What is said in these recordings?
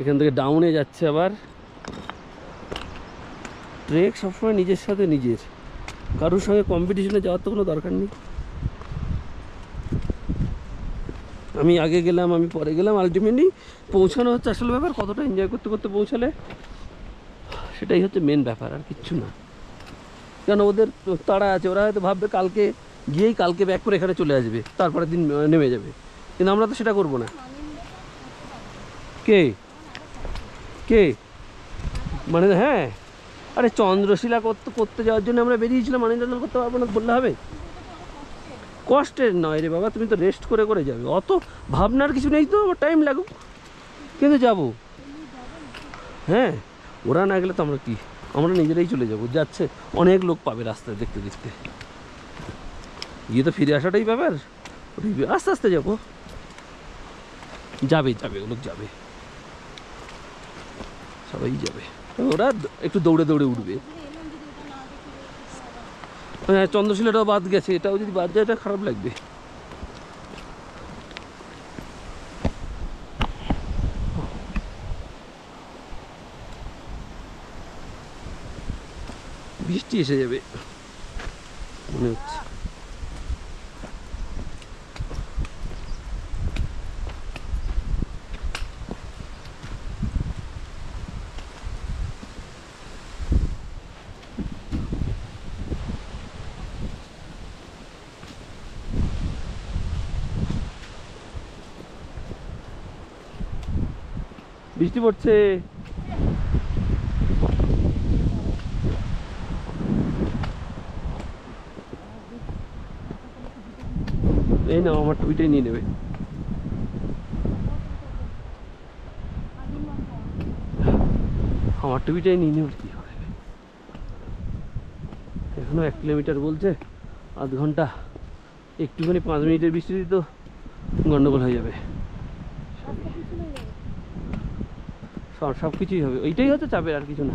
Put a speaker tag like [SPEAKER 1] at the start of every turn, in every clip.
[SPEAKER 1] এখান থেকে ডাউনে যাচ্ছে আবার। ট্রেক সবসময় নিজের সাথে নিজের, কারোর সঙ্গে কম্পিটিশনে যাওয়ার তো কোনো দরকার নেই। আমি আগে গেলাম, আমি পরে গেলাম, আলটিমেটলি পৌঁছানো হচ্ছে আসল ব্যাপার। কতটা এনজয় করতে করতে পৌঁছালে সেটাই হচ্ছে মেন ব্যাপার, আর কিচ্ছু না। কেন ওদের তাড়া আছে, ওরা হয়তো ভাববে কালকে গিয়েই কালকে ব্যাক করে এখানে চলে আসবে, তারপরের দিন নেমে যাবে। কিন্তু আমরা তো সেটা করবো না। কে কে মানে? হ্যাঁ, আরে চন্দ্রশিলা করতে যাওয়ার জন্য আমরা বেরিয়েছিলাম, মানিকদল করতে পারবো না বললে হবে? কষ্টের নয় রে বাবা, তুমি তো রেস্ট করে করে যাবে, অত ভাবনার কিছু নেই তো। টাইম লাগুক, কিন্তু যাবো। হ্যাঁ, ওরা না গেলে তো আমরা কি, আমরা নিজেরাই চলে যাবো। যাচ্ছে অনেক লোক পাবে রাস্তায় দেখতে দেখতে, গিয়ে তো ফিরে আসাটাই ব্যাপার। আস্তে আস্তে যাবো, যাবে যাবে, ও লোক যাবে, সবাই যাবে। ওরা একটু দৌড়ে দৌড়ে উঠবে। হ্যাঁ, চন্দ্রশিলাটাও বাদ গেছে, এটাও যদি বাদ যায় এটা খারাপ লাগবে। বৃষ্টি এসে যাবে মনে হচ্ছে। বৃষ্টি পড়ছে। এই না, আমার টুইটাই নিয়ে নেবে। আমার টুইটাই নিয়ে নেবে, কি হবে? এখনো 1 কিলোমিটার বলছে, আধ ঘন্টা। একটুখানি 5 মিনিটের বৃষ্টি তো গন্ডগোল হয়ে যাবে। সব কিছুই হবে, ওইটাই হচ্ছে চাপের, আর কিছু না।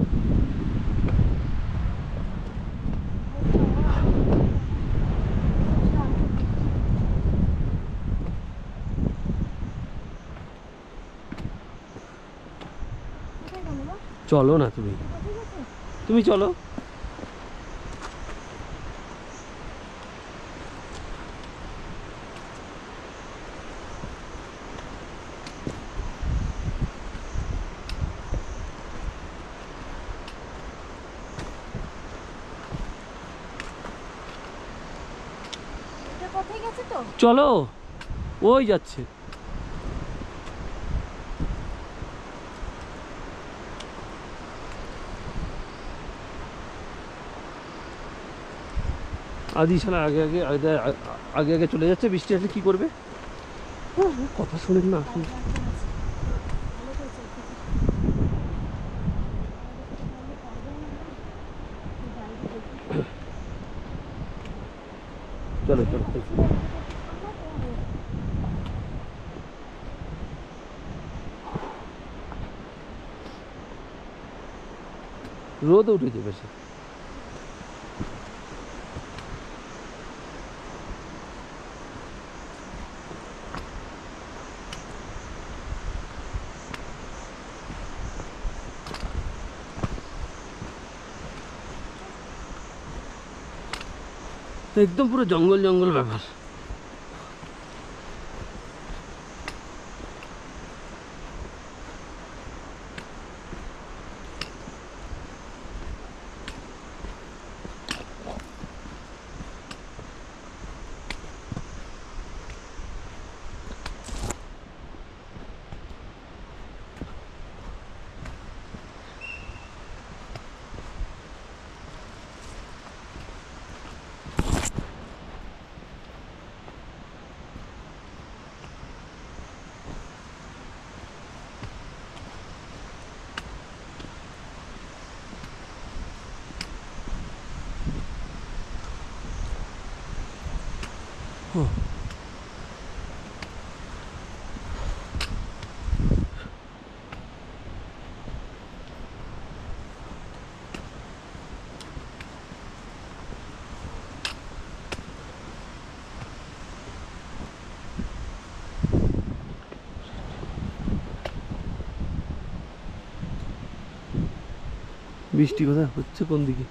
[SPEAKER 1] চলো না, তুমি তুমি চলো। চলো, ওই যাচ্ছে। আদি শালা আগে আগে আগে আগে আগে চলে যাচ্ছে। বৃষ্টি আসলে কি করবে? কথা শুনেন না, চলো চলো। রোদ উঠেছে বেশি। একদম পুরো জঙ্গল জঙ্গল ব্যাপার। বৃষ্টি কোথায় হচ্ছে কোন দিকে?